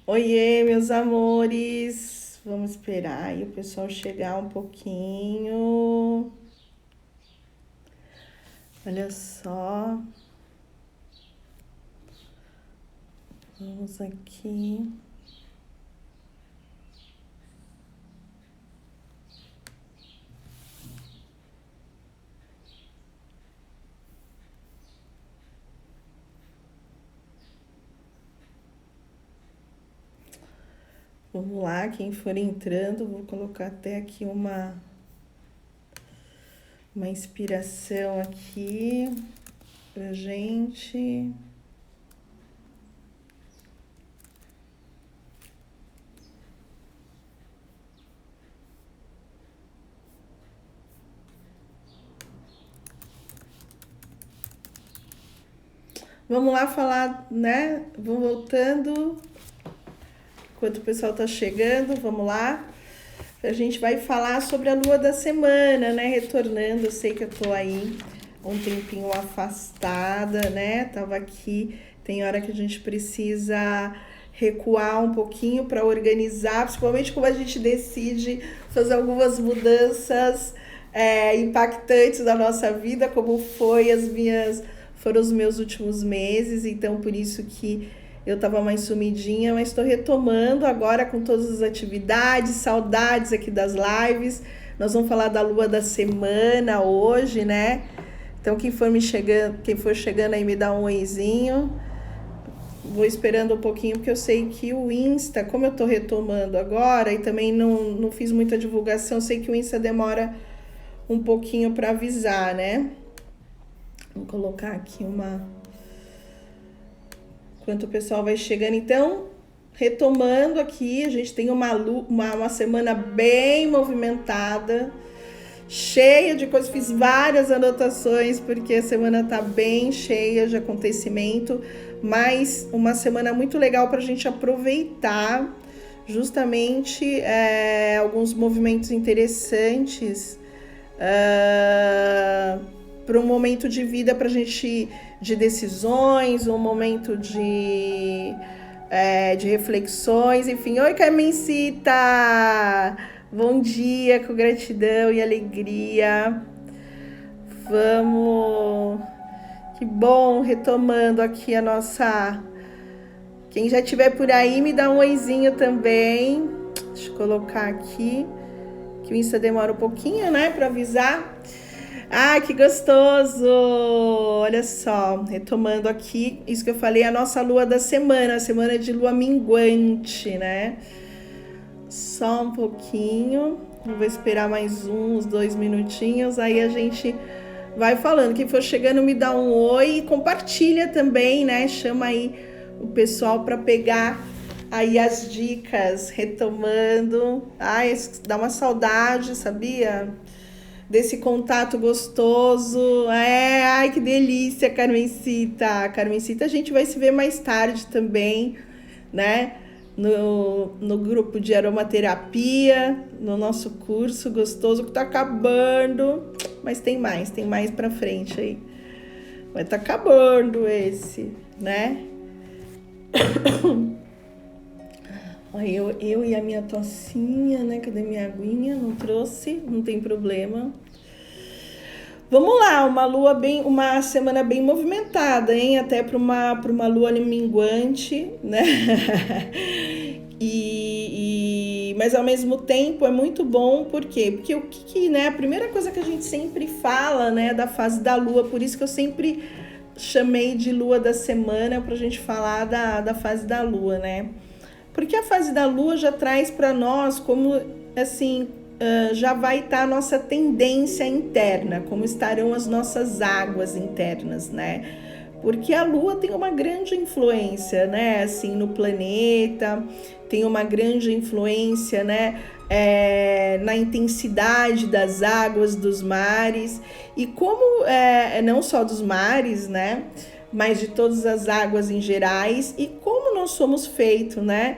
Oiê, meus amores. Vamos esperar aí o pessoal chegar um pouquinho. Olha só. Vamos aqui. Vamos lá, quem for entrando, vou colocar até aqui uma inspiração aqui pra gente. Vamos lá falar, né? Vou voltando. Enquanto o pessoal tá chegando, vamos lá. A gente vai falar sobre a lua da semana, né? Retornando, eu sei que eu tô aí um tempinho afastada, né? Tava aqui, tem hora que a gente precisa recuar um pouquinho para organizar, principalmente quando a gente decide fazer algumas mudanças impactantes da nossa vida, como foram os meus últimos meses, então por isso que eu tava mais sumidinha, mas estou retomando agora com todas as atividades, saudades aqui das lives. Nós vamos falar da lua da semana hoje, né? Então quem for chegando aí me dá um oizinho. Vou esperando um pouquinho porque eu sei que o Insta, como eu tô retomando agora e também não fiz muita divulgação, sei que o Insta demora um pouquinho para avisar, né? Vou colocar aqui enquanto o pessoal vai chegando. Então, retomando aqui, a gente tem uma semana bem movimentada, cheia de coisas. Fiz várias anotações, porque a semana tá bem cheia de acontecimento, mas uma semana muito legal para a gente aproveitar justamente alguns movimentos interessantes para um momento de vida para a gente de decisões, um momento de reflexões, enfim. Oi, Carmencita! Bom dia, com gratidão e alegria. Vamos. Que bom, retomando aqui a nossa. Quem já estiver por aí, me dá um oizinho também. Deixa eu colocar aqui, que o Insta demora um pouquinho, né, para avisar. Ah, que gostoso! Olha só, retomando aqui, isso que eu falei, a nossa lua da semana, a semana de lua minguante, né? Só um pouquinho, eu vou esperar mais uns 2 minutinhos, aí a gente vai falando. Quem for chegando, me dá um oi e compartilha também, né? Chama aí o pessoal para pegar aí as dicas, retomando. Ai, dá uma saudade, sabia? Desse contato gostoso. Ai, que delícia, Carmencita. Carmencita, a gente vai se ver mais tarde também, né? No grupo de aromaterapia, no nosso curso gostoso que tá acabando, mas tem mais pra frente aí. Vai tá acabando esse, né? Eu e a minha tocinha, né? Cadê minha aguinha? Não trouxe, não tem problema. Vamos lá, uma semana bem movimentada, hein? Até para uma lua minguante, né? Mas ao mesmo tempo é muito bom, por quê? Porque né? A primeira coisa que a gente sempre fala, né, da fase da lua, por isso que eu sempre chamei de lua da semana pra gente falar da fase da lua, né? Porque a fase da lua já traz para nós como, assim, já vai estar a nossa tendência interna, como estarão as nossas águas internas, né? Porque a lua tem uma grande influência, né, assim, no planeta, tem uma grande influência, né, na intensidade das águas dos mares, e como, não só dos mares, né, mas de todas as águas em gerais, e como nós somos feitos, né,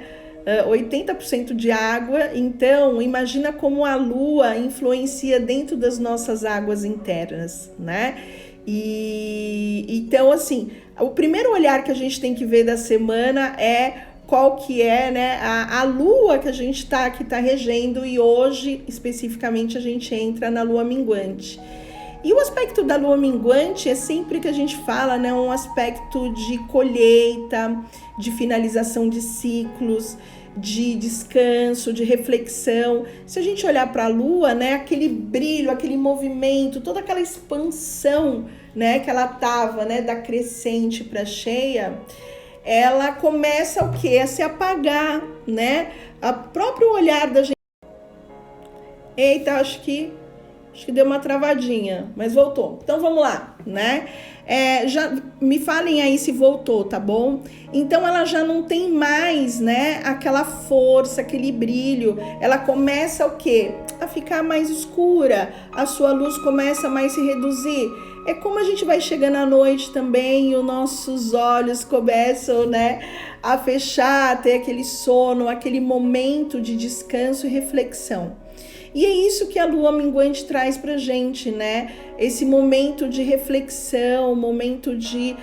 80% de água, então imagina como a lua influencia dentro das nossas águas internas, né? E então, assim, o primeiro olhar que a gente tem que ver da semana é qual que é, né, a lua que a gente que tá regendo, e hoje, especificamente, a gente entra na lua minguante. E o aspecto da lua minguante é sempre que a gente fala, né, um aspecto de colheita, de finalização de ciclos, de descanso, de reflexão. Se a gente olhar para a lua, né, aquele brilho, aquele movimento, toda aquela expansão, né, que ela tava, né, da crescente para cheia, ela começa o quê? A se apagar, né? O próprio olhar da gente. Eita, acho que deu uma travadinha, mas voltou. Então vamos lá, né? Já me falem aí se voltou, tá bom? Então ela já não tem mais, né, aquela força, aquele brilho. Ela começa o quê? A ficar mais escura. A sua luz começa a mais se reduzir. É como a gente vai chegando à noite também, e os nossos olhos começam, né, a fechar, a ter aquele sono, aquele momento de descanso e reflexão. E é isso que a lua minguante traz pra gente, né? Esse momento de reflexão, momento de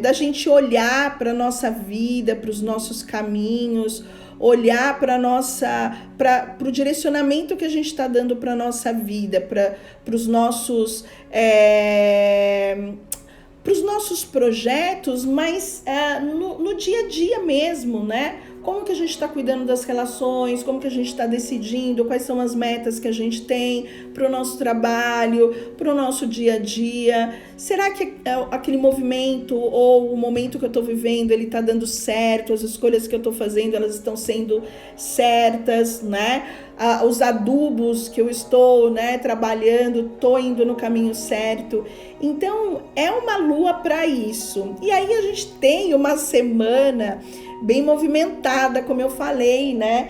da gente olhar para nossa vida, para os nossos caminhos, olhar para o direcionamento que a gente está dando para nossa vida, para os nossos projetos, mas no dia a dia mesmo, né? Como que a gente está cuidando das relações, como que a gente está decidindo quais são as metas que a gente tem para o nosso trabalho, para o nosso dia a dia. Será que aquele movimento ou o momento que eu estou vivendo, ele está dando certo? As escolhas que eu estou fazendo, elas estão sendo certas, né? Os adubos que eu estou, né, trabalhando, estou indo no caminho certo. Então, é uma lua para isso. E aí a gente tem uma semana bem movimentada, como eu falei, né,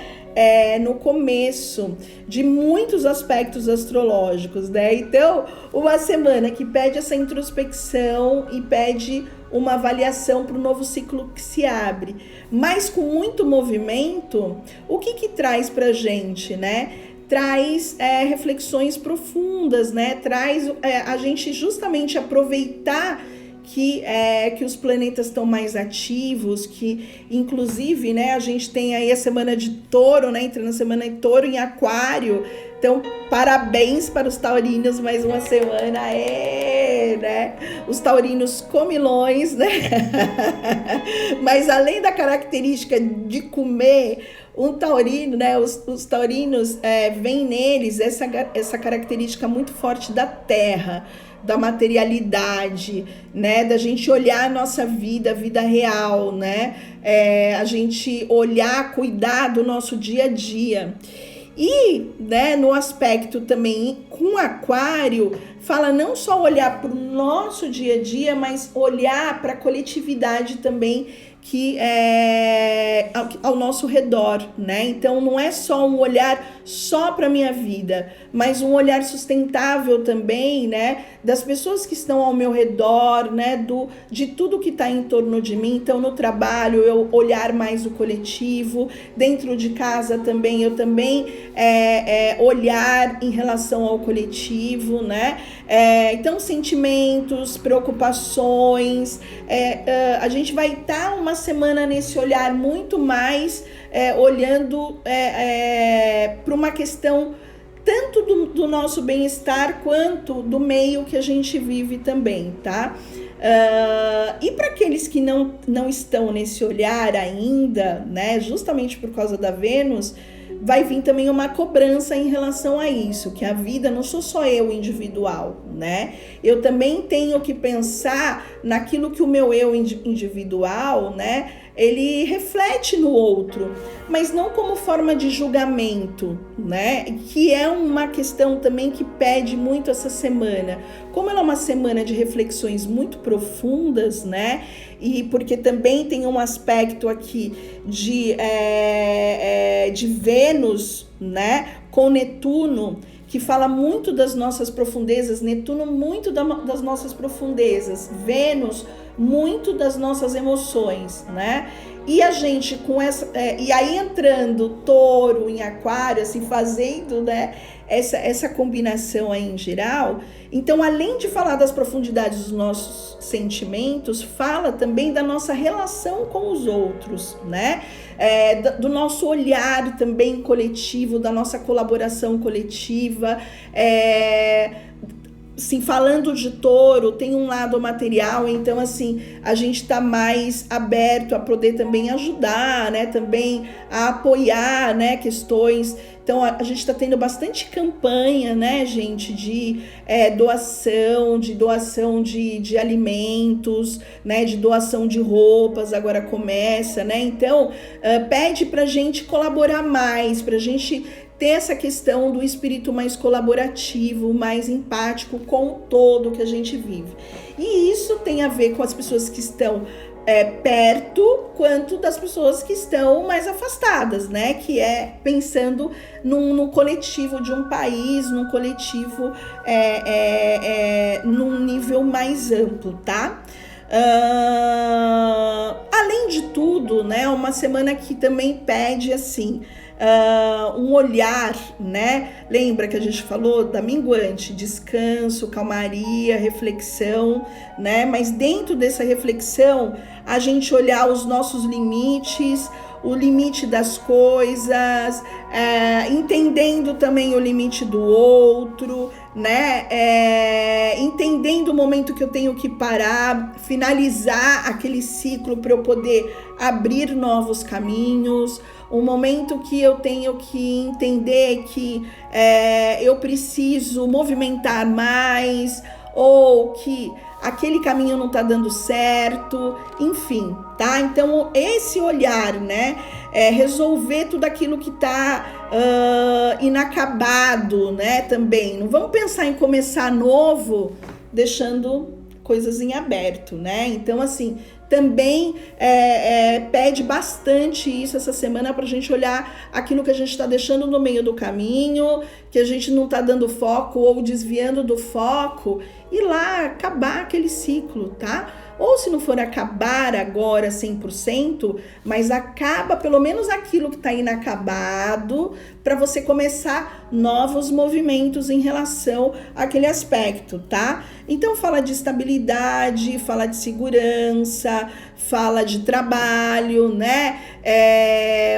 no começo, de muitos aspectos astrológicos, né? Então, uma semana que pede essa introspecção e pede uma avaliação para o novo ciclo que se abre, mas com muito movimento. O que traz para a gente, né? Traz reflexões profundas, né? Traz a gente justamente aproveitar que os planetas estão mais ativos, que inclusive, né, a gente tem aí a semana de Touro, né, entrando na semana de Touro em Aquário. Então, parabéns para os taurinos, mais uma semana, né? Os taurinos comilões, né? Mas além da característica de comer, um taurino, né? Os taurinos vem neles essa característica muito forte da terra, da materialidade, né? Da gente olhar a nossa vida, a vida real, né? A gente olhar, cuidar do nosso dia a dia. E, né, no aspecto também com Aquário, fala não só olhar para o nosso dia a dia, mas olhar para a coletividade também que é ao nosso redor, né? Então não é só um olhar só para minha vida, mas um olhar sustentável também, né? Das pessoas que estão ao meu redor, né? De tudo que está em torno de mim. Então no trabalho eu olhar mais o coletivo, dentro de casa também eu também olhar em relação ao coletivo, né? Então sentimentos, preocupações, a gente vai estar uma semana nesse olhar muito mais olhando para uma questão tanto do nosso bem-estar quanto do meio que a gente vive também, tá? E para aqueles que não estão nesse olhar ainda, né, justamente por causa da Vênus, vai vir também uma cobrança em relação a isso, que a vida não sou só eu individual, né? Eu também tenho que pensar naquilo que o meu eu individual, né, ele reflete no outro, mas não como forma de julgamento, né? Que é uma questão também que pede muito essa semana. Como ela é uma semana de reflexões muito profundas, né? E porque também tem um aspecto aqui de Vênus, né? Com Netuno, que fala muito das nossas profundezas, Netuno muito das nossas profundezas, Vênus muito das nossas emoções, né? E a gente com essa, e aí entrando touro em aquário, assim, fazendo, né, essa combinação aí em geral, então além de falar das profundidades dos nossos sentimentos, fala também da nossa relação com os outros, né, do nosso olhar também coletivo, da nossa colaboração coletiva, Sim, falando de touro, tem um lado material, então assim, a gente tá mais aberto a poder também ajudar, né, também a apoiar, né, questões. Então a gente tá tendo bastante campanha, né, gente, de doação de alimentos, né, de doação de roupas, agora começa, né, então pede pra gente colaborar mais, pra gente ter essa questão do espírito mais colaborativo, mais empático com o todo que a gente vive. E isso tem a ver com as pessoas que estão perto, quanto das pessoas que estão mais afastadas, né? Que é pensando num coletivo de um país, num coletivo num nível mais amplo, tá? Além de tudo, né? Uma semana que também pede assim, um olhar, né? Lembra que a gente falou da minguante, descanso, calmaria, reflexão, né? Mas dentro dessa reflexão, a gente olhar os nossos limites, o limite das coisas, entendendo também o limite do outro, né? Entendendo o momento que eu tenho que parar, finalizar aquele ciclo para eu poder abrir novos caminhos, um momento que eu tenho que entender que eu preciso movimentar mais, ou que aquele caminho não tá dando certo, enfim, tá? Então, esse olhar, né? Resolver tudo aquilo que tá inacabado, né? Também. Não vamos pensar em começar novo, deixando coisas em aberto, né? Então, assim, também pede bastante isso essa semana para a gente olhar aquilo que a gente está deixando no meio do caminho, que a gente não está dando foco ou desviando do foco, e lá acabar aquele ciclo, tá? Ou se não for acabar agora 100%, mas acaba pelo menos aquilo que está inacabado, para você começar novos movimentos em relação àquele aspecto, tá? Então fala de estabilidade, fala de segurança, fala de trabalho, né?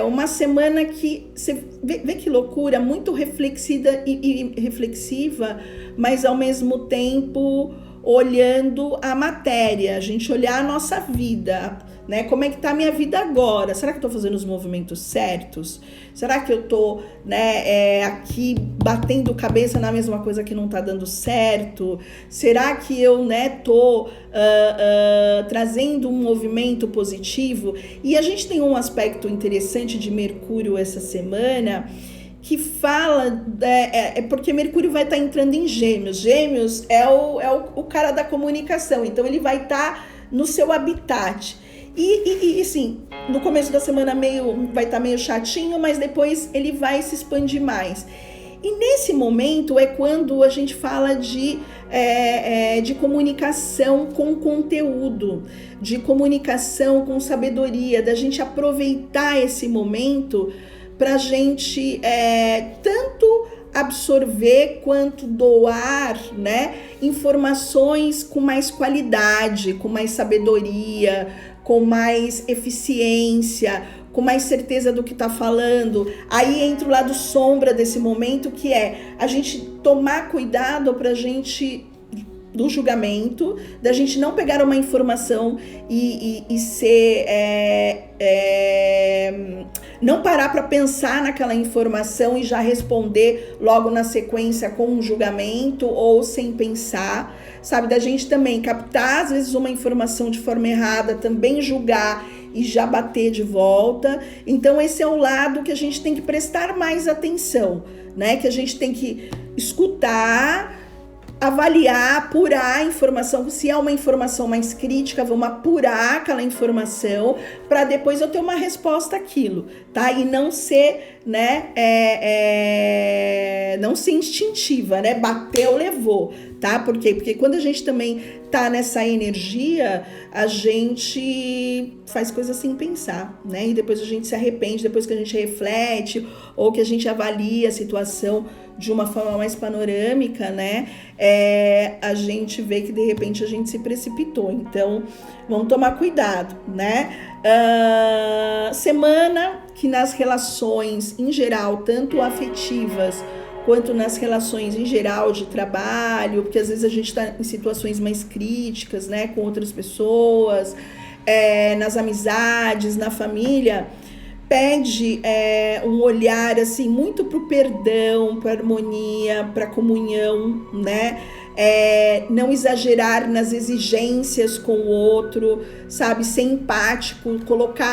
Uma semana que você vê que loucura, muito reflexiva e reflexiva, mas ao mesmo tempo olhando a matéria, a gente olhar a nossa vida, né? Como é que tá a minha vida agora? Será que eu tô fazendo os movimentos certos? Será que eu tô, né, aqui batendo cabeça na mesma coisa que não tá dando certo? Será que eu, né, tô trazendo um movimento positivo? E a gente tem um aspecto interessante de Mercúrio essa semana, que fala, porque Mercúrio vai estar entrando em Gêmeos. Gêmeos é o cara da comunicação, então ele vai estar no seu habitat. E assim, no começo da semana vai estar meio chatinho, mas depois ele vai se expandir mais. E nesse momento é quando a gente fala de comunicação com conteúdo, de comunicação com sabedoria, da gente aproveitar esse momento para a gente tanto absorver quanto doar, né, informações com mais qualidade, com mais sabedoria, com mais eficiência, com mais certeza do que está falando. Aí entra o lado sombra desse momento, que é a gente tomar cuidado para a gente do julgamento, da gente não pegar uma informação e ser não parar para pensar naquela informação e já responder logo na sequência com um julgamento ou sem pensar, sabe? Da gente também captar às vezes uma informação de forma errada, também julgar e já bater de volta. Então esse é o lado que a gente tem que prestar mais atenção, né? Que a gente tem que escutar, avaliar, apurar a informação. Se é uma informação mais crítica, vamos apurar aquela informação para depois eu ter uma resposta àquilo, tá? E não ser, né, não ser instintiva, né? Bateu, levou, tá? Por quê? Porque quando a gente também tá nessa energia, a gente faz coisas sem pensar, né? E depois a gente se arrepende, depois que a gente reflete ou que a gente avalia a situação de uma forma mais panorâmica, né? A gente vê que de repente a gente se precipitou. Então, vamos tomar cuidado, né? Semana que nas relações em geral, tanto afetivas quanto nas relações em geral de trabalho, porque às vezes a gente está em situações mais críticas, né, com outras pessoas, nas amizades, na família, pede um olhar assim muito para o perdão, para a harmonia, para a comunhão, né? Não exagerar nas exigências com o outro, sabe? Ser empático,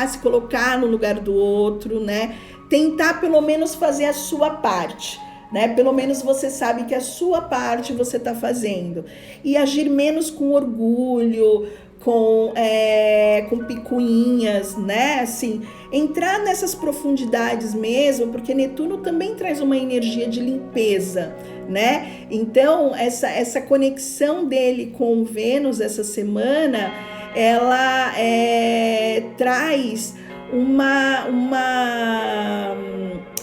se colocar no lugar do outro, né? Tentar pelo menos fazer a sua parte, né? Pelo menos você sabe que a sua parte você está fazendo. E agir menos com orgulho, com picuinhas, né? Assim, entrar nessas profundidades mesmo, porque Netuno também traz uma energia de limpeza, né? Então, essa conexão dele com Vênus essa semana, ela traz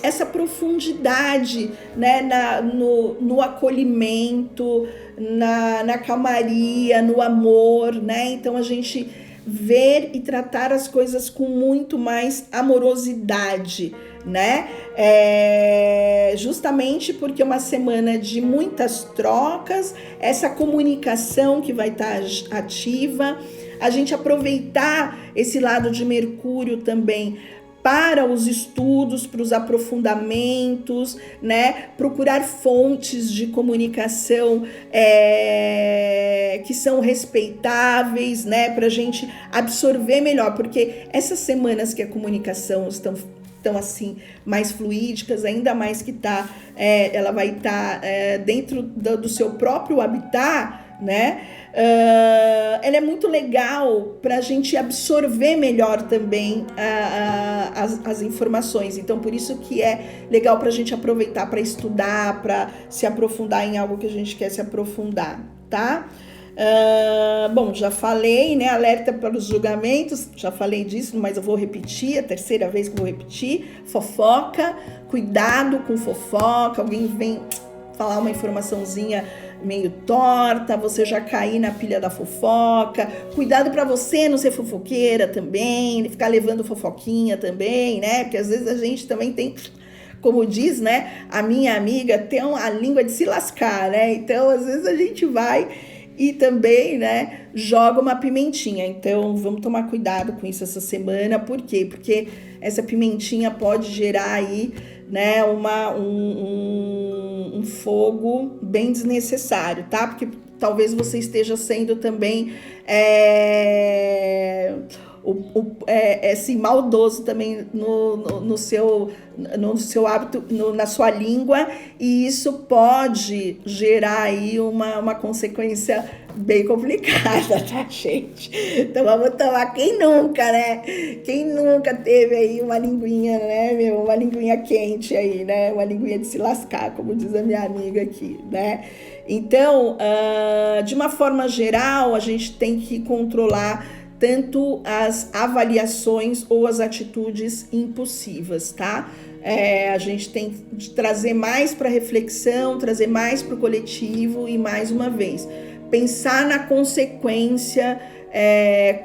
essa profundidade, né, no acolhimento, na calmaria, no amor, né? Então a gente ver e tratar as coisas com muito mais amorosidade, né? Justamente porque é uma semana de muitas trocas, essa comunicação que vai estar ativa, a gente aproveitar esse lado de Mercúrio também para os estudos, para os aprofundamentos, né? Procurar fontes de comunicação que são respeitáveis, né? Para a gente absorver melhor, porque essas semanas que a comunicação estão assim mais fluídicas, ainda mais que ela vai estar dentro do seu próprio habitat, né? Ela é muito legal para a gente absorver melhor também as informações. Então, por isso que é legal para a gente aproveitar para estudar, para se aprofundar em algo que a gente quer se aprofundar, tá? Bom, já falei, né? Alerta para os julgamentos, já falei disso, mas eu vou repetir, a terceira vez que eu vou repetir. Fofoca, cuidado com fofoca, alguém vem falar uma informaçãozinha meio torta, você já cair na pilha da fofoca. Cuidado para você não ser fofoqueira também, ficar levando fofoquinha também, né? Porque às vezes a gente também tem, como diz, né? A minha amiga tem a língua de se lascar, né? Então, às vezes a gente vai e também, né, joga uma pimentinha. Então, vamos tomar cuidado com isso essa semana. Por quê? Porque essa pimentinha pode gerar aí, né, um fogo bem desnecessário, tá? Porque talvez você esteja sendo também assim, maldoso também no seu hábito, na sua língua, e isso pode gerar aí uma consequência bem complicada, tá, gente? Então vamos tomar, quem nunca, né? Quem nunca teve aí uma linguinha, né, uma linguinha quente aí, né? Uma linguinha de se lascar, como diz a minha amiga aqui, né? Então, de uma forma geral, a gente tem que controlar tanto as avaliações ou as atitudes impulsivas, tá? A gente tem de trazer mais para reflexão, trazer mais para o coletivo e, mais uma vez, pensar na consequência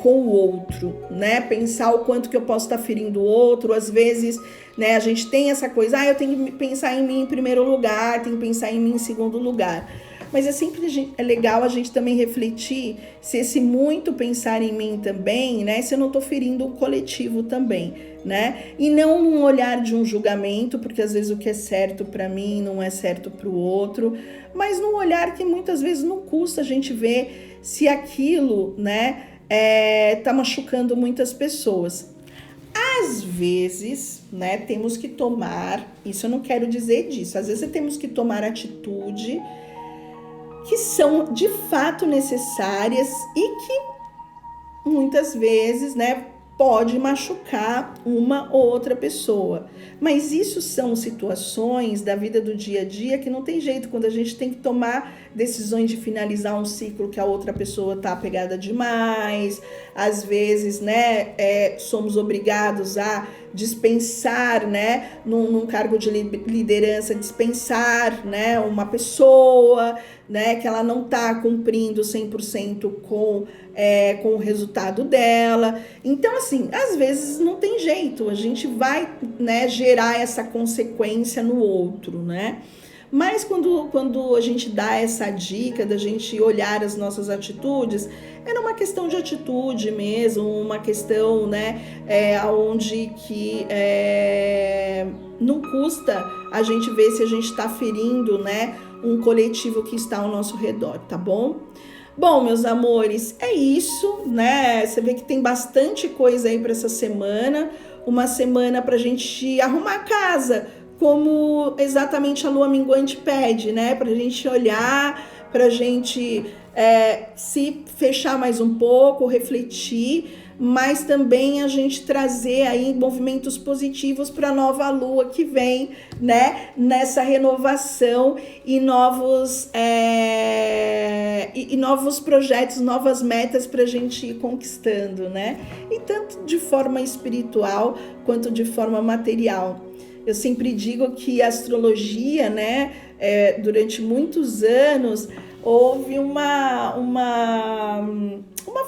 com o outro, né? Pensar o quanto que eu posso estar ferindo o outro. Às vezes, né, a gente tem essa coisa, eu tenho que pensar em mim em primeiro lugar, tenho que pensar em mim em segundo lugar. Mas é sempre legal a gente também refletir se esse muito pensar em mim também, né? Se eu não tô ferindo o coletivo também, né? E não num olhar de um julgamento, porque às vezes o que é certo para mim não é certo para o outro, mas num olhar que muitas vezes não custa a gente ver se aquilo, né, tá machucando muitas pessoas. Às vezes, né, temos que tomar, isso eu não quero dizer disso, às vezes temos que tomar atitude que são de fato necessárias e que muitas vezes, né, pode machucar uma ou outra pessoa. Mas isso são situações da vida do dia a dia que não tem jeito, quando a gente tem que tomar decisões de finalizar um ciclo que a outra pessoa tá apegada demais. Às vezes, né, somos obrigados a dispensar, né, num cargo de liderança, dispensar, né, uma pessoa, né, que ela não tá cumprindo 100% com o resultado dela. Então, assim, às vezes não tem jeito, a gente vai, né, gerar essa consequência no outro, né? Mas quando a gente dá essa dica da gente olhar as nossas atitudes, é uma questão de atitude mesmo, uma questão, né, onde que não custa a gente ver se a gente está ferindo, né, um coletivo que está ao nosso redor, tá bom? Bom, meus amores, é isso, né? Você vê que tem bastante coisa aí para essa semana, uma semana para a gente arrumar a casa, como exatamente a lua minguante pede, né? Para a gente olhar, para a gente se fechar mais um pouco, refletir, mas também a gente trazer aí movimentos positivos para a nova lua que vem, né? Nessa renovação e novos projetos, novas metas para a gente ir conquistando, né? E tanto de forma espiritual quanto de forma material. Eu sempre digo que a astrologia, né, durante muitos anos, houve uma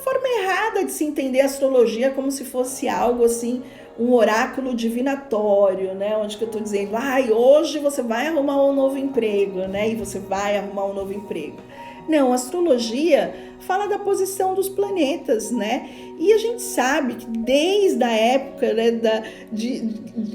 forma errada de se entender a astrologia como se fosse algo assim, um oráculo divinatório, né, onde que eu estou dizendo, hoje você vai arrumar um novo emprego, né, e você vai arrumar um novo emprego. Não, a astrologia fala da posição dos planetas, né? E a gente sabe que desde a época, né, que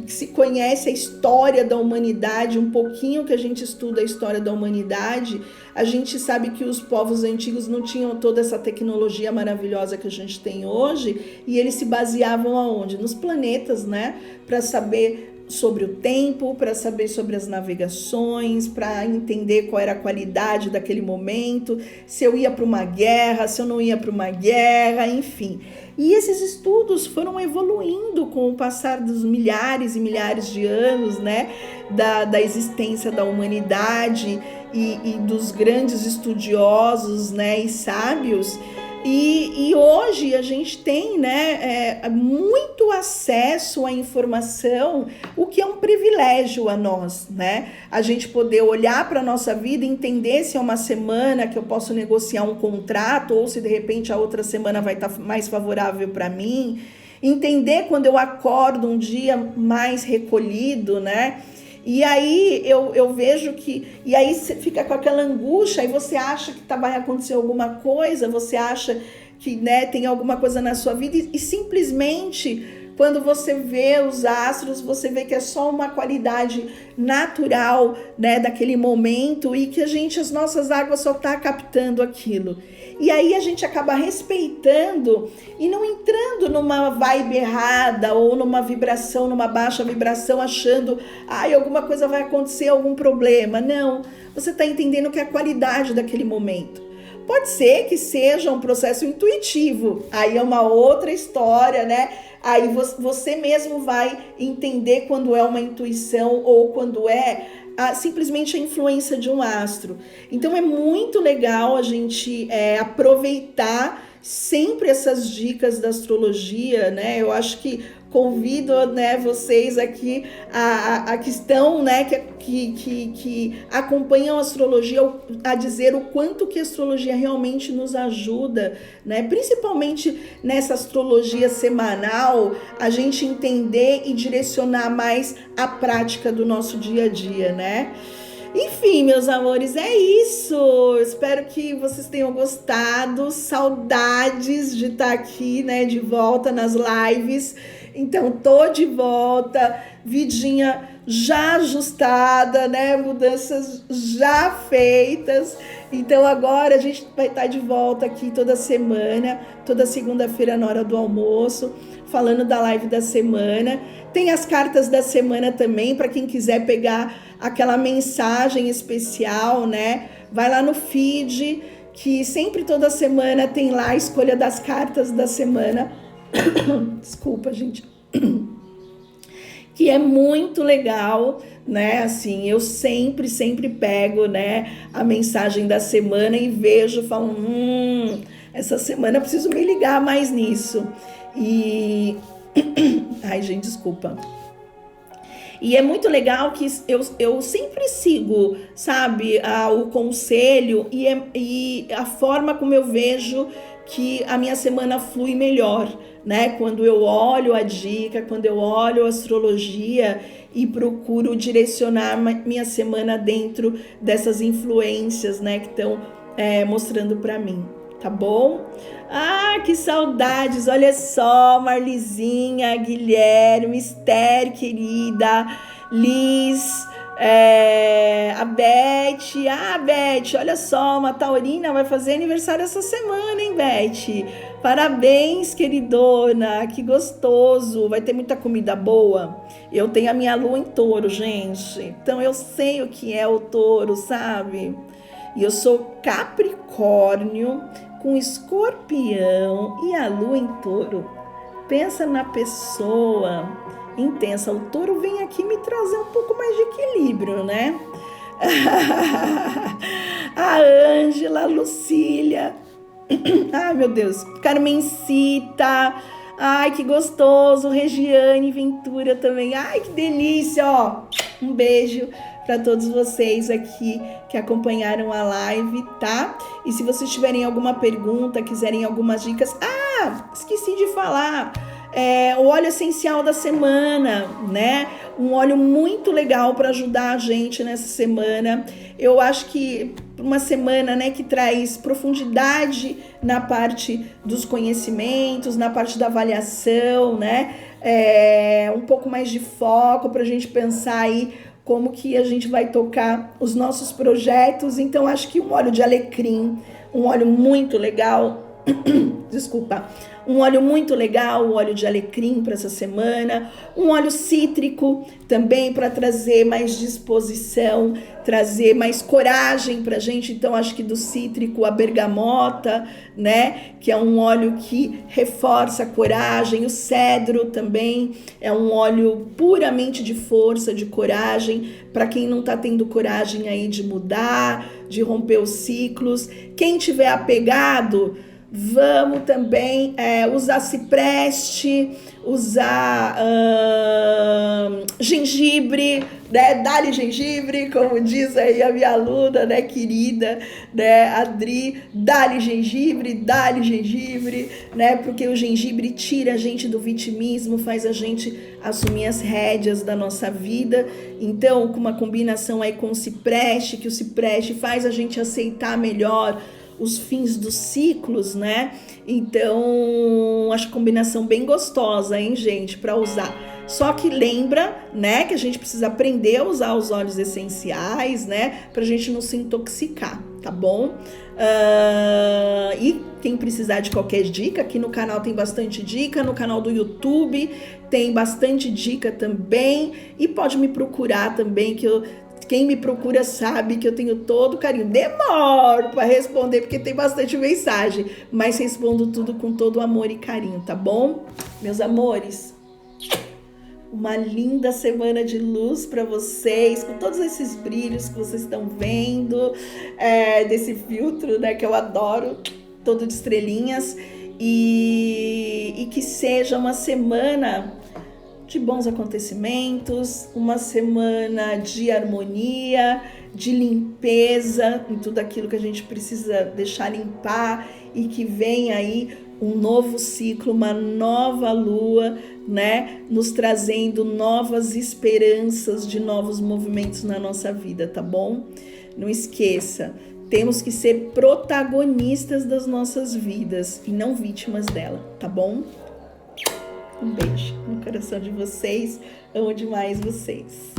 se conhece a história da humanidade, um pouquinho que a gente estuda a história da humanidade, a gente sabe que os povos antigos não tinham toda essa tecnologia maravilhosa que a gente tem hoje, e eles se baseavam aonde? Nos planetas, né? Para saber sobre o tempo, para saber sobre as navegações, para entender qual era a qualidade daquele momento, se eu ia para uma guerra, se eu não ia para uma guerra, enfim. E esses estudos foram evoluindo com o passar dos milhares e milhares de anos, né, da existência da humanidade e dos grandes estudiosos, né, e sábios. E hoje a gente tem, né, muito acesso à informação, o que é um privilégio a nós, né? A gente poder olhar para a nossa vida e entender se é uma semana que eu posso negociar um contrato ou se de repente a outra semana vai estar mais favorável para mim. Entender quando eu acordo um dia mais recolhido, né? E aí eu vejo que... E aí você fica com aquela angústia, aí você acha que vai acontecer alguma coisa, você acha que, né, tem alguma coisa na sua vida e simplesmente, quando você vê os astros, você vê que é só uma qualidade natural, né, daquele momento e que as nossas águas só tá captando aquilo. E aí a gente acaba respeitando e não entrando numa vibe errada ou numa vibração, numa baixa vibração, achando, alguma coisa vai acontecer, algum problema. Não, você está entendendo que é a qualidade daquele momento. Pode ser que seja um processo intuitivo, aí é uma outra história, né? Aí você mesmo vai entender quando é uma intuição ou quando é simplesmente a influência de um astro. Então é muito legal a gente aproveitar sempre essas dicas da astrologia, né? Eu acho que convido, né, vocês aqui a que estão, né, que acompanham a astrologia a dizer o quanto que a astrologia realmente nos ajuda, né? Principalmente nessa astrologia semanal, a gente entender e direcionar mais a prática do nosso dia a dia, né? Enfim, meus amores, é isso. Espero que vocês tenham gostado. Saudades de estar aqui, né, de volta nas lives. Então, tô de volta, vidinha já ajustada, né, mudanças já feitas. Então, agora a gente vai estar de volta aqui toda semana, toda segunda-feira na hora do almoço, falando da live da semana. Tem as cartas da semana também, para quem quiser pegar aquela mensagem especial, né? Vai lá no feed, que sempre toda semana tem lá a escolha das cartas da semana Desculpa, gente. Que é muito legal, né? Assim, eu sempre pego, né, a mensagem da semana e vejo, falo, essa semana eu preciso me ligar mais nisso. E ai, gente, desculpa. E é muito legal que eu sempre sigo, sabe, o conselho e a forma como eu vejo que a minha semana flui melhor, né? Quando eu olho a dica, quando eu olho a astrologia e procuro direcionar minha semana dentro dessas influências, né, que estão mostrando para mim. Tá bom? Ah, que saudades! Olha só, Marlizinha, Guilherme, Esther, querida, Liz, a Beth. Ah, Beth, olha só, uma taurina vai fazer aniversário essa semana, hein, Beth? Parabéns, queridona, que gostoso. Vai ter muita comida boa. Eu tenho a minha lua em touro, gente. Então eu sei o que é o touro, sabe? E eu sou Capricórnio com Escorpião e a lua em touro. Pensa na pessoa intensa. O touro vem aqui me trazer um pouco mais de equilíbrio, né? A Ângela, a Lucília. Ai, meu Deus. Carmencita. Ai, que gostoso. Regiane Ventura também. Ai, que delícia, ó. Um beijo para todos vocês aqui que acompanharam a live, tá? E se vocês tiverem alguma pergunta, quiserem algumas dicas... Ah, esqueci de falar. O óleo essencial da semana, né? Um óleo muito legal para ajudar a gente nessa semana. Eu acho que uma semana, né, que traz profundidade na parte dos conhecimentos, na parte da avaliação, né? Um pouco mais de foco para a gente pensar aí como que a gente vai tocar os nossos projetos. Então, acho que um óleo de alecrim, um óleo muito legal, desculpa, um óleo muito legal, o óleo de alecrim para essa semana, um óleo cítrico também para trazer mais disposição, trazer mais coragem para a gente. Então, acho que do cítrico a bergamota, né, que é um óleo que reforça a coragem. O cedro também é um óleo puramente de força, de coragem, para quem não está tendo coragem aí de mudar, de romper os ciclos. Quem tiver apegado, vamos também usar cipreste, usar gengibre, né? Dá-lhe gengibre, como diz aí a minha aluna, né, querida, né, Adri, dá-lhe gengibre, né, porque o gengibre tira a gente do vitimismo, faz a gente assumir as rédeas da nossa vida. Então, com uma combinação aí com o cipreste, que o cipreste faz a gente aceitar melhor os fins dos ciclos, né? Então, acho a combinação bem gostosa, hein, gente, para usar. Só que lembra, né, que a gente precisa aprender a usar os óleos essenciais, né, pra gente não se intoxicar, tá bom? E quem precisar de qualquer dica, aqui no canal tem bastante dica, no canal do YouTube tem bastante dica também, e pode me procurar também, que quem me procura sabe que eu tenho todo carinho. Demoro para responder, porque tem bastante mensagem, mas respondo tudo com todo amor e carinho, tá bom? Meus amores, uma linda semana de luz para vocês, com todos esses brilhos que vocês estão vendo, desse filtro, né, que eu adoro, todo de estrelinhas, e que seja uma semana de bons acontecimentos, uma semana de harmonia, de limpeza em tudo aquilo que a gente precisa deixar limpar, e que vem aí um novo ciclo, uma nova lua, né, nos trazendo novas esperanças de novos movimentos na nossa vida, tá bom? Não esqueça, temos que ser protagonistas das nossas vidas e não vítimas dela, tá bom? Um beijo no coração de vocês. Amo demais vocês.